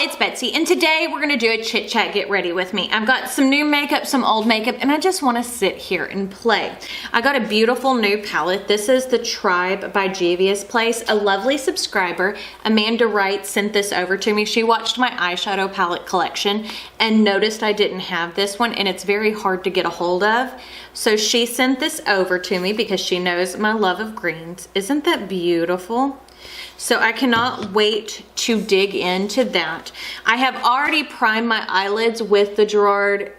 it's Betsy, and today we're gonna do a chit chat get ready with me. I've got some new makeup, some old makeup, and I just wanna sit here and play. I got a beautiful new palette. This is the Tribe by Juvia's Place. A lovely subscriber, Amanda Wright, sent this over to me. She watched my eyeshadow palette collection and noticed I didn't have this one, and it's very hard to get a hold of. So she sent this over to me because she knows my love of greens. Isn't that beautiful? So I cannot wait to dig into that. I have already primed my eyelids with the Gerard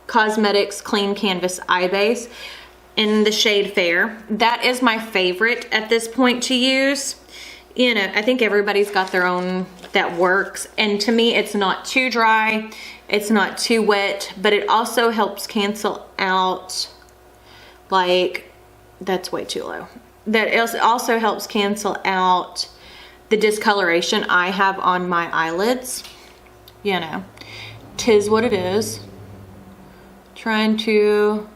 Cosmetics Clean Canvas Eye Base in the shade Fair. That is my favorite at this point to use. You know, I think everybody's got their own that works. And to me, it's not too dry. It's not too wet, but it also helps cancel out, like, that's way too low. That also helps cancel out the discoloration I have on my eyelids. You know, 'tis what it is. Trying to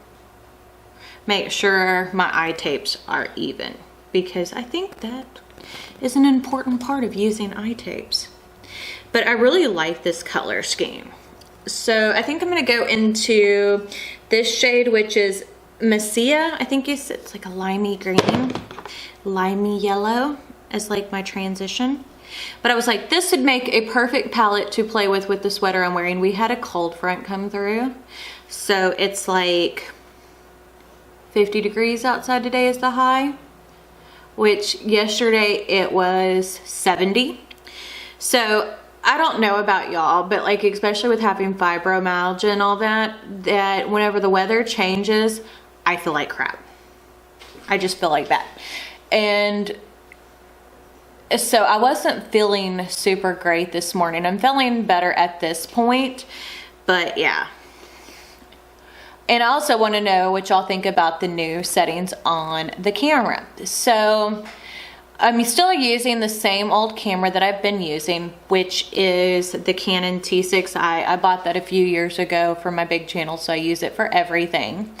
make sure my eye tapes are even, because I think that is an important part of using eye tapes. But I really like this color scheme. So I think I'm gonna go into this shade, which is Mascara. I think it's like a limey green, limey yellow as like my transition. But I was like, this would make a perfect palette to play with the sweater I'm wearing. We had a cold front come through. So it's like 50 degrees outside today is the high, which yesterday it was 70. So I don't know about y'all, but like, especially with having fibromyalgia and all that, that whenever the weather changes, I feel like crap. I just feel like that. And so I wasn't feeling super great this morning. I'm feeling better at this point, but yeah. And I also want to know what y'all think about the new settings on the camera. So I'm still using the same old camera that I've been using, which is the Canon T6i. I bought that a few years ago for my big channel, so I use it for everything.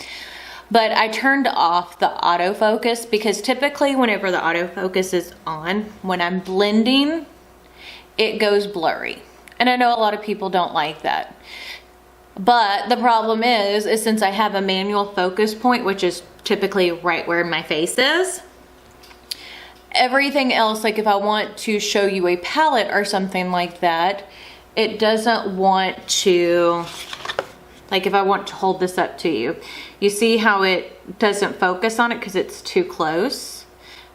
But I turned off the autofocus because typically whenever the autofocus is on, when I'm blending, it goes blurry. And I know a lot of people don't like that. But the problem is since I have a manual focus point, which is typically right where my face is, everything else, like if I want to show you a palette or something like that, it doesn't want to, like if I want to hold this up to you, you see how it doesn't focus on it because it's too close.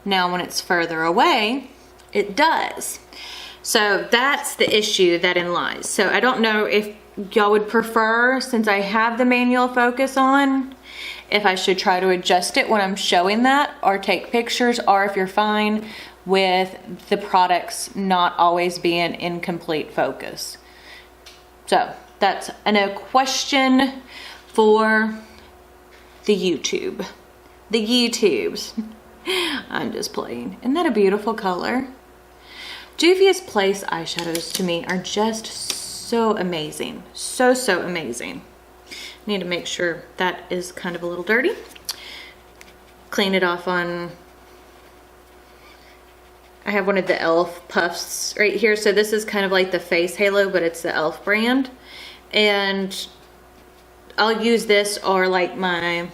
Now when it's further away, it does. So that's the issue that in lies. So I don't know if y'all would prefer, since I have the manual focus on, if I should try to adjust it when I'm showing that or take pictures, or if you're fine with the products not always being in complete focus. So that's a question for the YouTube. The YouTubes. I'm just playing. Isn't that a beautiful color? Juvia's Place eyeshadows to me are just so amazing. So amazing. Need to make sure that is kind of a little dirty. Clean it off on, I have one of the e.l.f. puffs right here. So this is kind of like the face halo, but it's the e.l.f. brand. And I'll use this or like my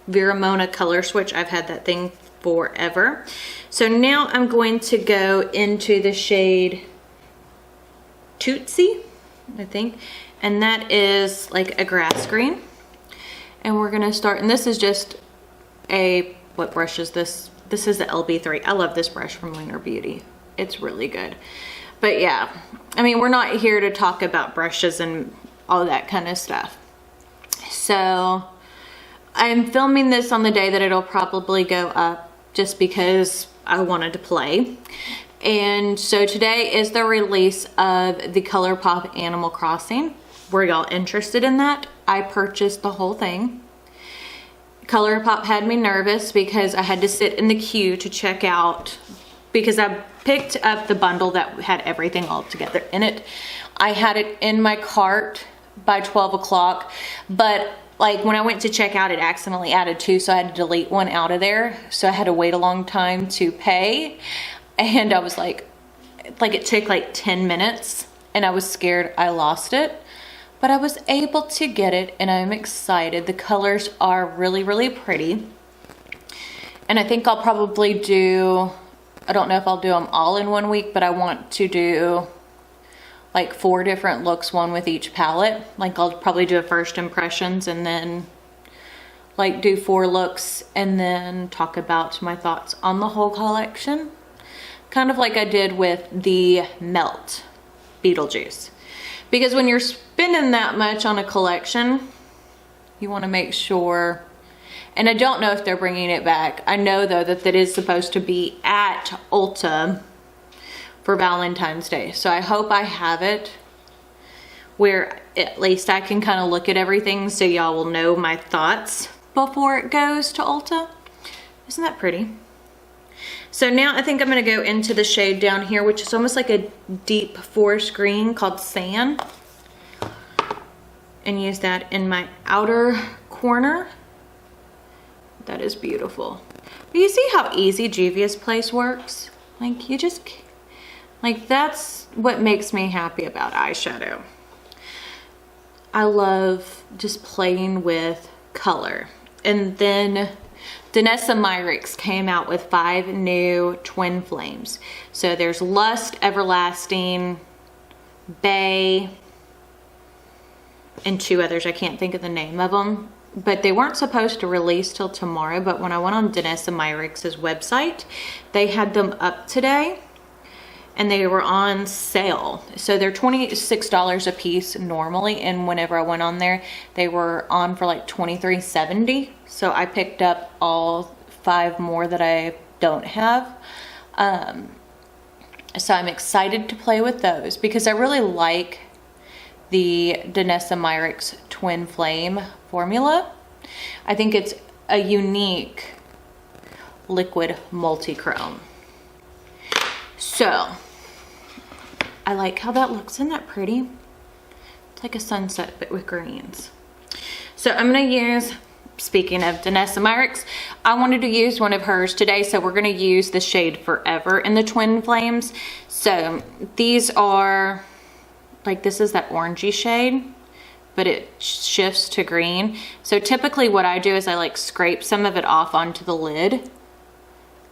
Vera Mona color switch. I've had that thing forever. So now I'm going to go into the shade Tootsie, I think. And that is like a grass green. And we're gonna start, and this is just a, what brush is this? This is the LB3. I love this brush from Lunar Beauty. It's really good. But yeah, I mean, we're not here to talk about brushes and all that kind of stuff. So I'm filming this on the day that it'll probably go up just because I wanted to play. And so today is the release of the ColourPop Animal Crossing. Were y'all interested in that? I purchased the whole thing. ColourPop had me nervous because I had to sit in the queue to check out, because I picked up the bundle that had everything all together in it. I had it in my cart by 12 o'clock, but like when I went to check out, it accidentally added 2, so I had to delete one out of there. So I had to wait a long time to pay. And I was like it took like 10 minutes. and I was scared I lost it, but I was able to get it and I'm excited. The colors are really, really pretty. And I think I'll probably do, I don't know if I'll do them all in 1 week, but I want to do like 4 different looks, one with each palette. Like I'll probably do a first impressions and then like do 4 looks and then talk about my thoughts on the whole collection. Kind of like I did with the Melt Beetlejuice. Because when you're spending that much on a collection, you want to make sure, and I don't know if they're bringing it back. I know though that it is supposed to be at Ulta for Valentine's Day. So I hope I have it where at least I can kind of look at everything so y'all will know my thoughts before it goes to Ulta. Isn't that pretty? So now I think I'm going to go into the shade down here, which is almost like a deep forest green called Sand, and use that in my outer corner. That is beautiful. But you see how easy Juvia's Place works? Like you just, like that's what makes me happy about eyeshadow. I love just playing with color. And then Danessa Myricks came out with 5 new twin flames. So there's Lust, Everlasting, Bay, and 2 others. I can't think of the name of them. But they weren't supposed to release till tomorrow. But when I went on Danessa Myricks' website, they had them up today. And they were on sale. So they're $26 a piece normally. And whenever I went on there, they were on for like $23.70. So I picked up all 5 more that I don't have. So I'm excited to play with those because I really like the Danessa Myricks Twin Flame formula. I think it's a unique liquid multi-chrome. So I like how that looks. Isn't that pretty? It's like a sunset but with greens. So I'm gonna use, speaking of Danessa Myricks, I wanted to use one of hers today, so we're gonna use the shade Forever in the Twin Flames. So these are, like this is that orangey shade, but it shifts to green. So typically what I do is I like scrape some of it off onto the lid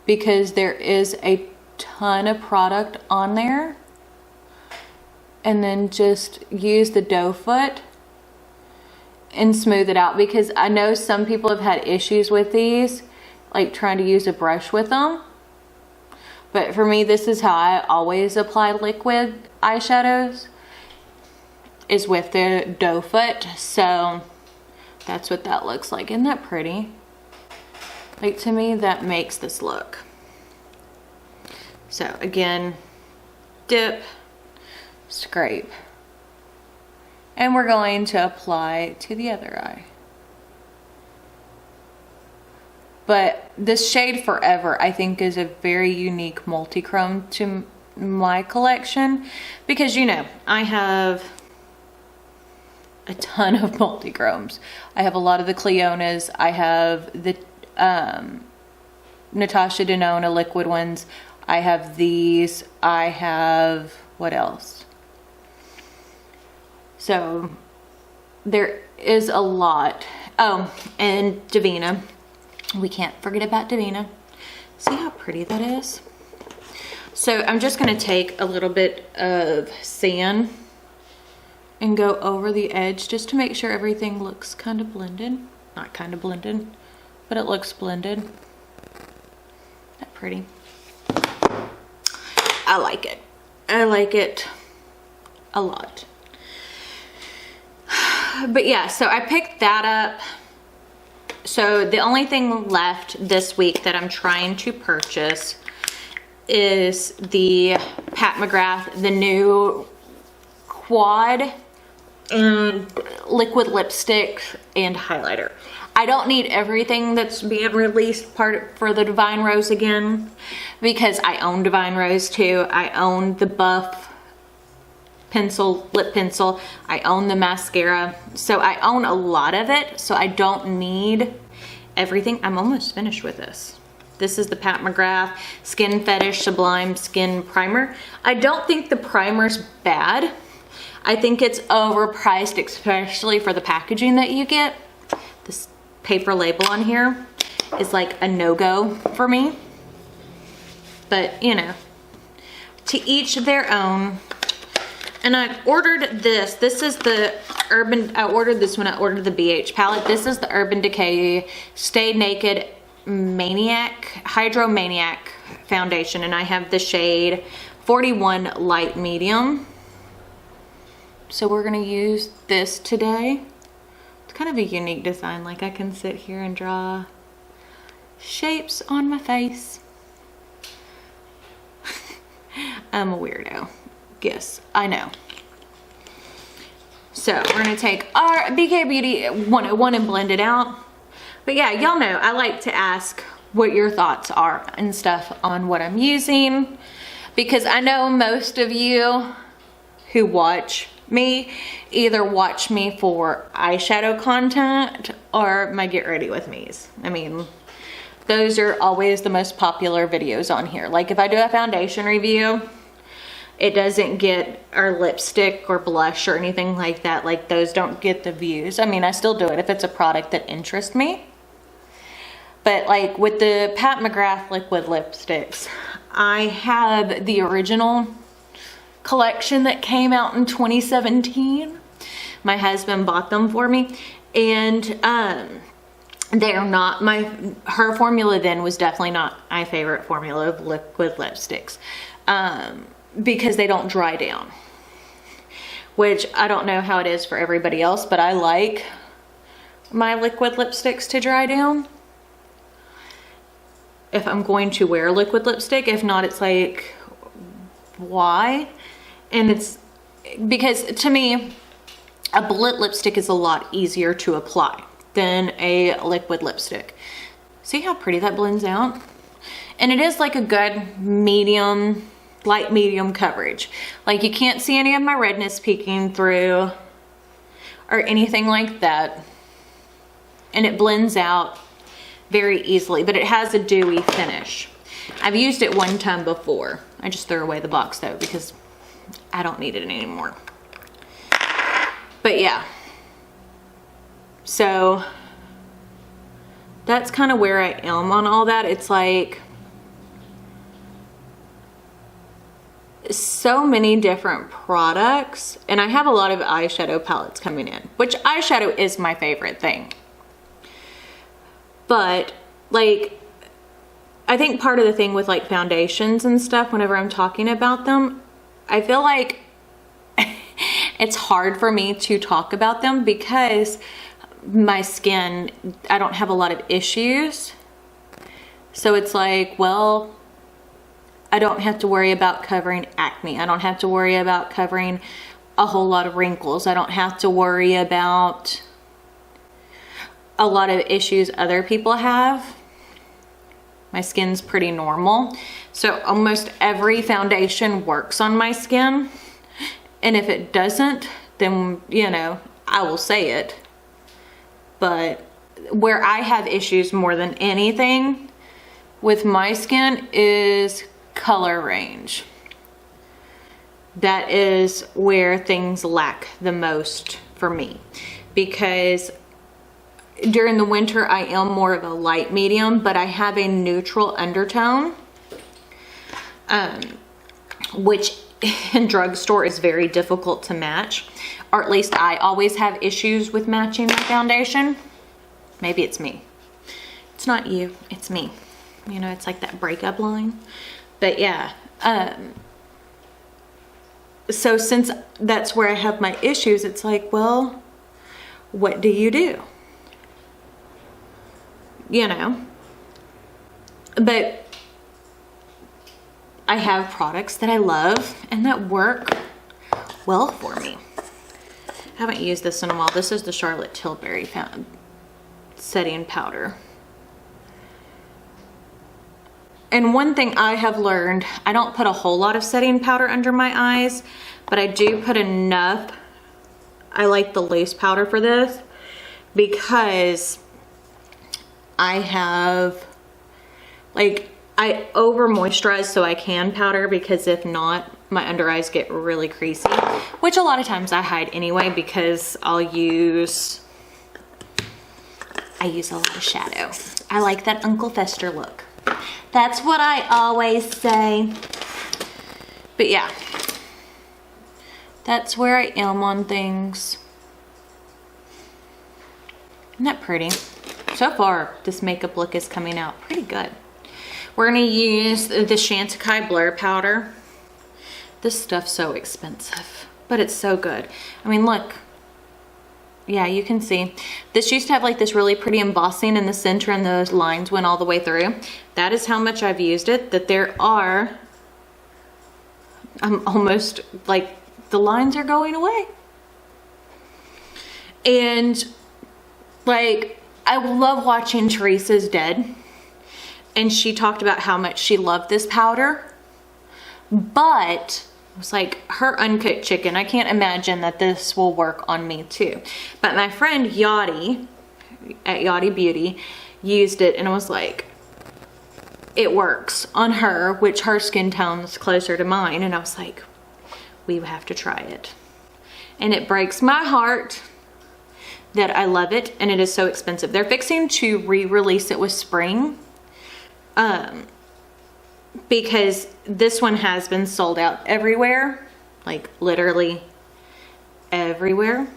because there is a ton of product on there. And then just use the doe foot and smooth it out because I know some people have had issues with these, like trying to use a brush with them. But for me, this is how I always apply liquid eyeshadows, is with the doe foot. So that's what that looks like. Isn't that pretty? Like to me, that makes this look. So again, dip, scrape, and we're going to apply to the other eye. But this shade Forever I think is a very unique multi-chrome to my collection because, you know, I have a ton of multi-chromes. I have a lot of the Cleonas. I have the Natasha Denona liquid ones. I have these. I have, what else? So there is a lot. Oh, and Divina. We can't forget about Divina. See how pretty that is? So I'm just going to take a little bit of sand and go over the edge just to make sure everything looks kind of blended. Not kind of blended, but it looks blended. Isn't that pretty? I like it. I like it a lot. But yeah, so I picked that up. So the only thing left this week that I'm trying to purchase is the Pat McGrath, the new quad and liquid lipstick and highlighter. I don't need everything that's being released for the Divine Rose again because I own Divine Rose too. I own the Buff pencil, lip pencil. I own the mascara. So I own a lot of it. So I don't need everything. I'm almost finished with this. This is the Pat McGrath Skin Fetish Sublime Skin Primer. I don't think the primer's bad. I think it's overpriced, especially for the packaging that you get. This paper label on here is like a no-go for me. But, you know, to each their own. And I ordered this. This is the Urban, I ordered this when I ordered the BH palette. This is the Urban Decay Stay Naked Maniac, Hydro Maniac foundation. And I have the shade 41 Light Medium. So we're gonna use this today. It's kind of a unique design. Like I can sit here and draw shapes on my face. I'm a weirdo. Yes, I know. So we're gonna take our BK Beauty 101 and blend it out. But yeah, y'all know I like to ask what your thoughts are and stuff on what I'm using, because I know most of you who watch me either watch me for eyeshadow content or my get ready with me's. I mean, those are always the most popular videos on here. Like if I do a foundation review, it doesn't get our lipstick or blush or anything like that. Like those don't get the views. I mean, I still do it if it's a product that interests me. But like with the Pat McGrath liquid lipsticks, I have the original collection that came out in 2017. My husband bought them for me, and they're not her formula then was definitely not my favorite formula of liquid lipsticks. Because they don't dry down, which I don't know how it is for everybody else, but I like my liquid lipsticks to dry down if I'm going to wear liquid lipstick. If not, it's like, why? And it's because to me a bullet lipstick is a lot easier to apply than a liquid lipstick. See how pretty that blends out? And it is like a good medium, light medium coverage. Like you can't see any of my redness peeking through or anything like that. And it blends out very easily, but it has a dewy finish. I've used it one time before. I just threw away the box though because I don't need it anymore. But yeah. So that's kind of where I am on all that. It's like so many different products, and I have a lot of eyeshadow palettes coming in, which eyeshadow is my favorite thing. But like, I think part of the thing with like foundations and stuff, whenever I'm talking about them, I feel like it's hard for me to talk about them because my skin, I don't have a lot of issues. So it's like, well, I don't have to worry about covering acne. I don't have to worry about covering a whole lot of wrinkles. I don't have to worry about a lot of issues other people have. My skin's pretty normal. So almost every foundation works on my skin. And if it doesn't, then, you know, I will say it. But where I have issues more than anything with my skin is color range. That is where things lack the most for me, because during the winter I am more of a light medium, but I have a neutral undertone, which in drugstore is very difficult to match, or at least I always have issues with matching my foundation. Maybe it's me. It's not you, it's me. You know, it's like that breakup line. But yeah, so since that's where I have my issues, it's like, well, what do you do? You know, but I have products that I love and that work well for me. I haven't used this in a while. This is the Charlotte Tilbury setting powder. And one thing I have learned, I don't put a whole lot of setting powder under my eyes, but I do put enough. I like the loose powder for this because I have, like, I over moisturize so I can powder, because if not, my under eyes get really creasy, which a lot of times I hide anyway because I use a lot of shadow. I like that Uncle Fester look. That's what I always say. But yeah, that's where I am on things. Isn't that pretty? So far, this makeup look is coming out pretty good. We're gonna use the Chantecaille Blur Powder. This stuff's so expensive, but it's so good. I mean, look. Yeah, you can see. This used to have like this really pretty embossing in the center and those lines went all the way through. That is how much I've used it, that there are, I'm almost like, the lines are going away. And like, I love watching Teresa's Dead. And she talked about how much she loved this powder. But it was like her uncooked chicken. I can't imagine that this will work on me too. But my friend Yachty at Yachty Beauty used it and it was like, it works on her, which her skin tone's closer to mine. And I was like, we have to try it. And it breaks my heart that I love it and it is so expensive. They're fixing to re-release it with spring. Because this one has been sold out everywhere, like literally everywhere.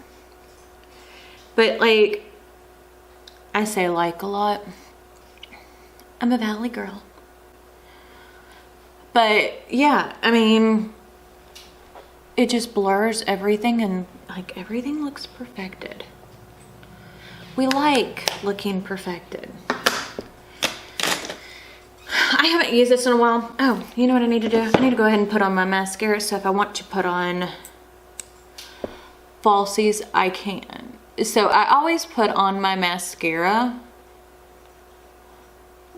But like, I say like a lot. I'm a Valley girl. But yeah, I mean, it just blurs everything and like everything looks perfected. We like looking perfected. I haven't used this in a while. Oh, you know what I need to do? I need to go ahead and put on my mascara. So if I want to put on falsies, I can. So I always put on my mascara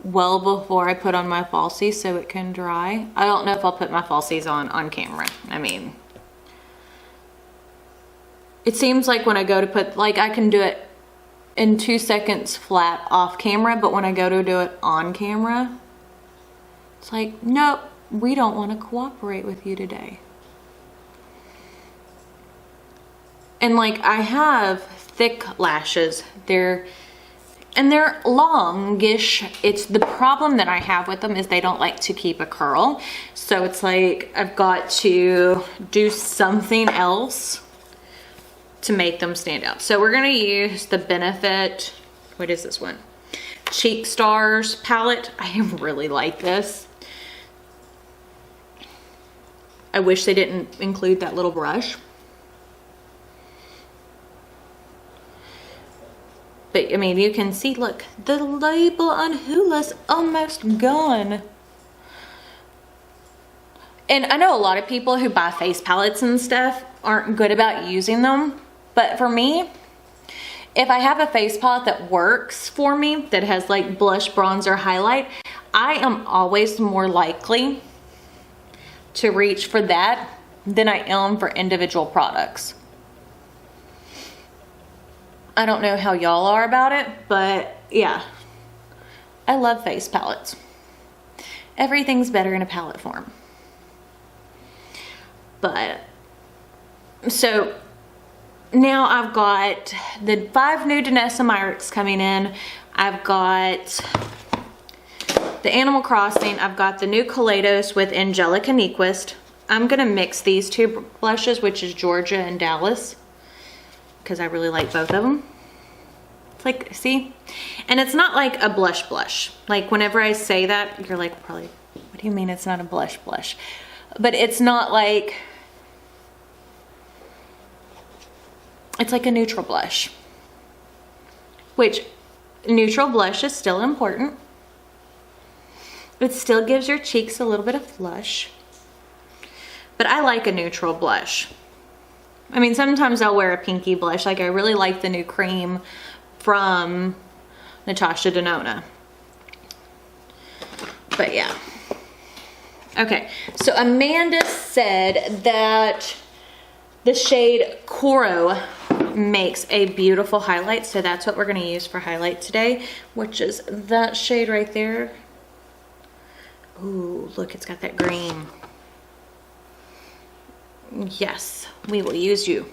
well before I put on my falsies so it can dry. I don't know if I'll put my falsies on camera. I mean, it seems like when I go to put, like I can do it in 2 seconds flat off camera, but when I go to do it on camera, it's like, nope, we don't want to cooperate with you today. And like, I have thick lashes. They're longish. It's the problem that I have with them is they don't like to keep a curl. So it's like, I've got to do something else to make them stand out. So we're going to use the Benefit, what is this one? Cheek Stars palette. I really like this. I wish they didn't include that little brush. But I mean, you can see, look, the label on Hula's almost gone. And I know a lot of people who buy face palettes and stuff aren't good about using them. But for me, if I have a face palette that works for me, that has like blush, bronzer, highlight, I am always more likely to reach for that than I am for individual products. I don't know how y'all are about it, but yeah, I love face palettes. Everything's better in a palette form. But, so now I've got the 5 new Danessa Myricks coming in. I've got the Animal Crossing. I've got the new Kaleidos with Angelica Nyquist. I'm gonna mix these 2 blushes, which is Georgia and Dallas, because I really like both of them. It's like, see? And it's not like a blush blush. Like whenever I say that, you're like, probably, what do you mean it's not a blush blush? But it's not like, it's like a neutral blush. Which, neutral blush is still important. It still gives your cheeks a little bit of flush. But I like a neutral blush. I mean, sometimes I'll wear a pinky blush. Like I really like the new cream from Natasha Denona. But yeah. Okay, so Amanda said that the shade Coro makes a beautiful highlight. So that's what we're gonna use for highlight today, which is that shade right there. Ooh, look, it's got that green. Yes, we will use you.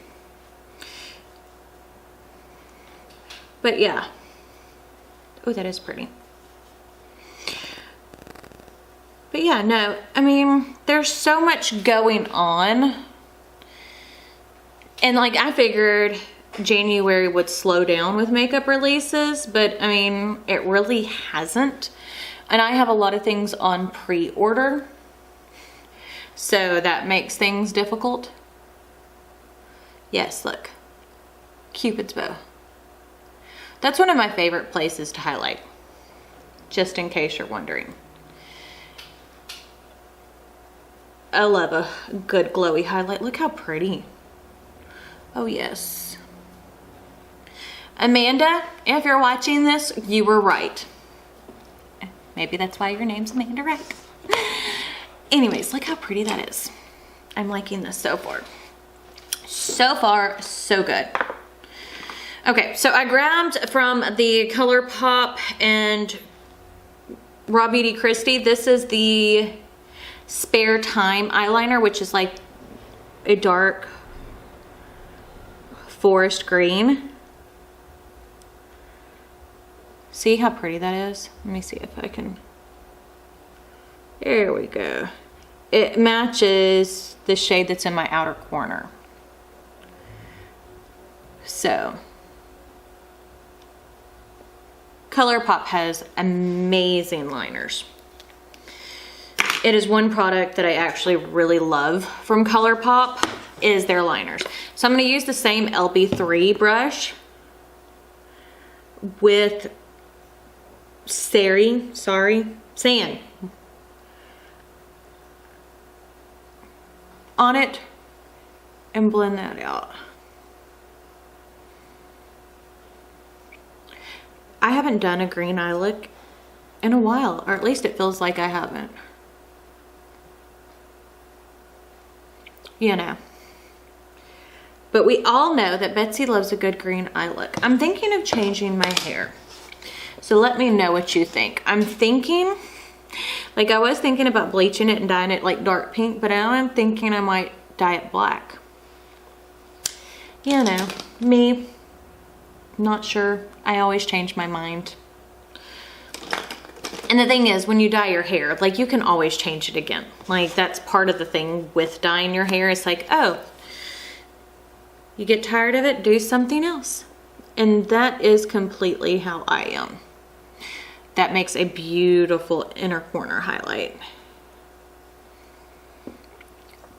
But yeah. Oh, that is pretty. But yeah, no, I mean, there's so much going on. And like, I figured January would slow down with makeup releases, but I mean, it really hasn't. And I have a lot of things on pre-order, so that makes things difficult. Yes, look, Cupid's bow. That's one of my favorite places to highlight, just in case you're wondering. I love a good glowy highlight. Look how pretty. Oh yes. Amanda, if you're watching this, you were right. Maybe that's why your name's Amanda, right? Anyways, look how pretty that is. I'm liking this so far. So far, so good. Okay, so I grabbed from the ColourPop and Raw Beauty Christie. This is the Spare Time eyeliner, which is like a dark forest green. See how pretty that is? Let me see if I can. There we go. It matches the shade that's in my outer corner. So, ColourPop has amazing liners. It is one product that I actually really love from ColourPop is their liners. So I'm going to use the same LB3 brush with sand on it and blend that out. I haven't done a green eye look in a while, or at least it feels like I haven't. You know. But we all know that Betsy loves a good green eye look. I'm thinking of changing my hair. So let me know what you think. I'm thinking, like I was thinking about bleaching it and dyeing it like dark pink, but now I'm thinking I might dye it black. You know, me, not sure. I always change my mind. And the thing is, when you dye your hair, like you can always change it again. Like that's part of the thing with dyeing your hair. It's like, oh, you get tired of it, do something else. And that is completely how I am. That makes a beautiful inner corner highlight.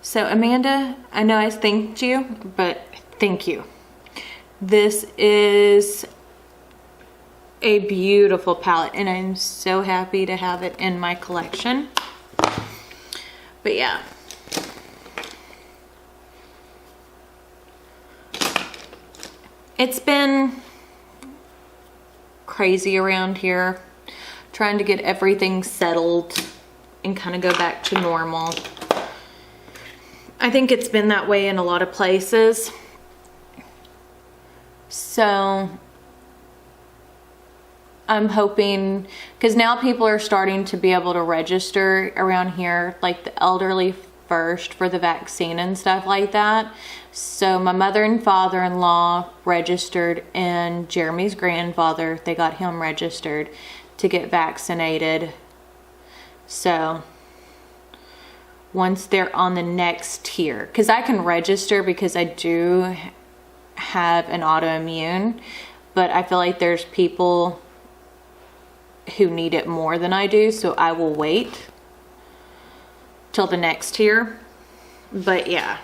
So Amanda, I know I thanked you, but thank you. This is a beautiful palette and I'm so happy to have it in my collection. But yeah. It's been crazy around here, trying to get everything settled and kind of go back to normal. I think it's been that way in a lot of places. So I'm hoping, because now people are starting to be able to register around here, like the elderly first for the vaccine and stuff like that. So my mother and father-in-law registered, and Jeremy's grandfather, they got him registered to get vaccinated. So once they're on the next tier, because I can register because I do have an autoimmune, but I feel like there's people who need it more than I do, so I will wait till the next tier. But yeah,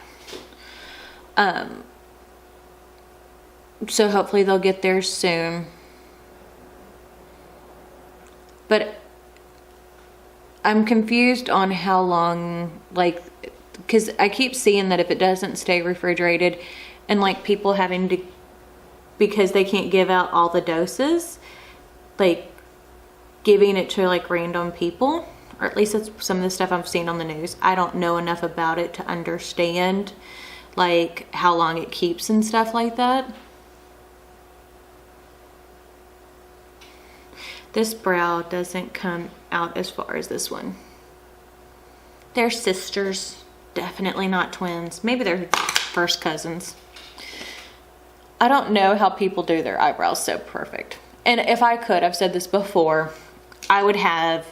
so hopefully they'll get there soon. But I'm confused on how long, like, because I keep seeing that if it doesn't stay refrigerated, and like people having to, because they can't give out all the doses, like giving it to like random people, or at least that's some of the stuff I've seen on the news. I don't know enough about it to understand like how long it keeps and stuff like that. This brow doesn't come out as far as this one. They're sisters. definitely not twins. Maybe they're first cousins. I don't know how people do their eyebrows so perfect. And if I could, I've said this before, I would have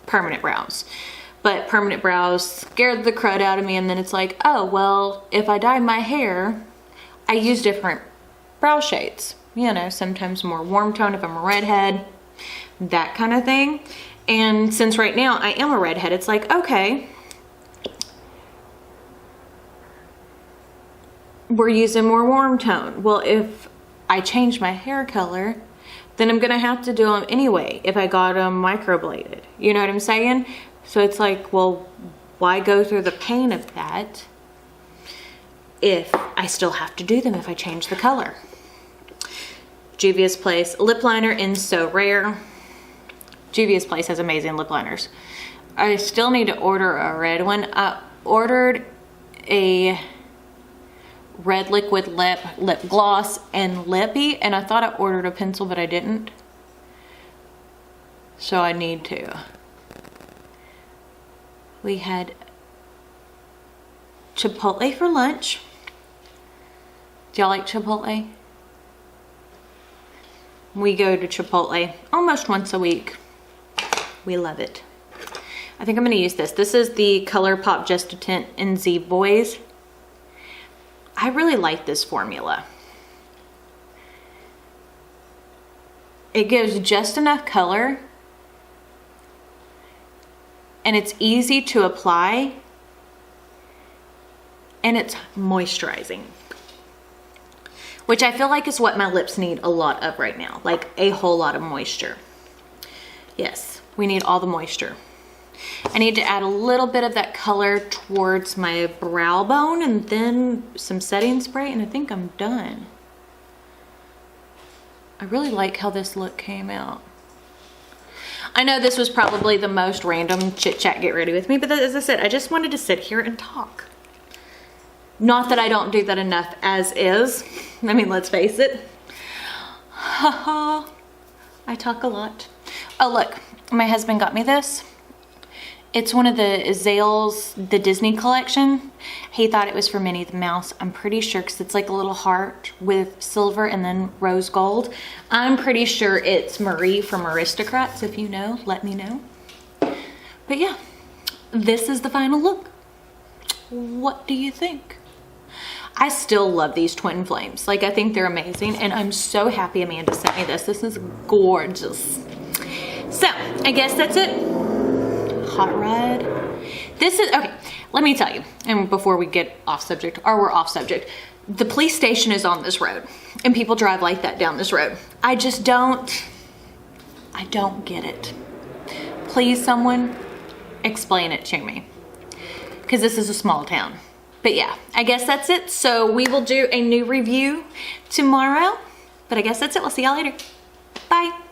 permanent brows. But permanent brows scared the crud out of me, and then it's like, oh, well, if I dye my hair, I use different brow shades. You know, sometimes more warm tone if I'm a redhead, that kind of thing. And since right now I am a redhead, it's like, okay, we're using more warm tone. Well, if I change my hair color, then I'm gonna have to do them anyway if I got them microbladed. You know what I'm saying? So it's like, well, why go through the pain of that if I still have to do them if I change the color? Juvia's Place lip liner in So Rare. Juvia's Place has amazing lip liners. I still need to order a red one. I ordered a red liquid lip gloss and lippy, and I thought I ordered a pencil, but I didn't. So I need to. We had Chipotle for lunch. Do y'all like Chipotle? We go to Chipotle almost once a week. We love it. I think I'm gonna use this. This is the ColourPop Just a Tint in Z Boys. I really like this formula. It gives just enough color, and it's easy to apply, and it's moisturizing, which I feel like is what my lips need a lot of right now, like a whole lot of moisture. Yes, we need all the moisture. I need to add a little bit of that color towards my brow bone, and then some setting spray, and I think I'm done. I really like how this look came out. I know this was probably the most random chit chat get ready with me, but as I said, I just wanted to sit here and talk. Not that I don't do that enough as is. I mean, let's face it. Haha, I talk a lot. Oh look, my husband got me this. It's one of the Zales, the Disney collection. He thought it was for Minnie the Mouse. I'm pretty sure, because it's like a little heart with silver and then rose gold. I'm pretty sure it's Marie from Aristocrats. If you know, let me know. But yeah, this is the final look. What do you think? I still love these twin flames. Like, I think they're amazing, and I'm so happy Amanda sent me this. This is gorgeous. So, I guess that's it. Hot rod. This is, okay, let me tell you, and before we get off subject, or we're off subject, the police station is on this road, and people drive like that down this road. I just don't get it. Please, someone explain it to me, because this is a small town. But yeah, I guess that's it. So we will do a new review tomorrow, but I guess that's it. We'll see y'all later. Bye.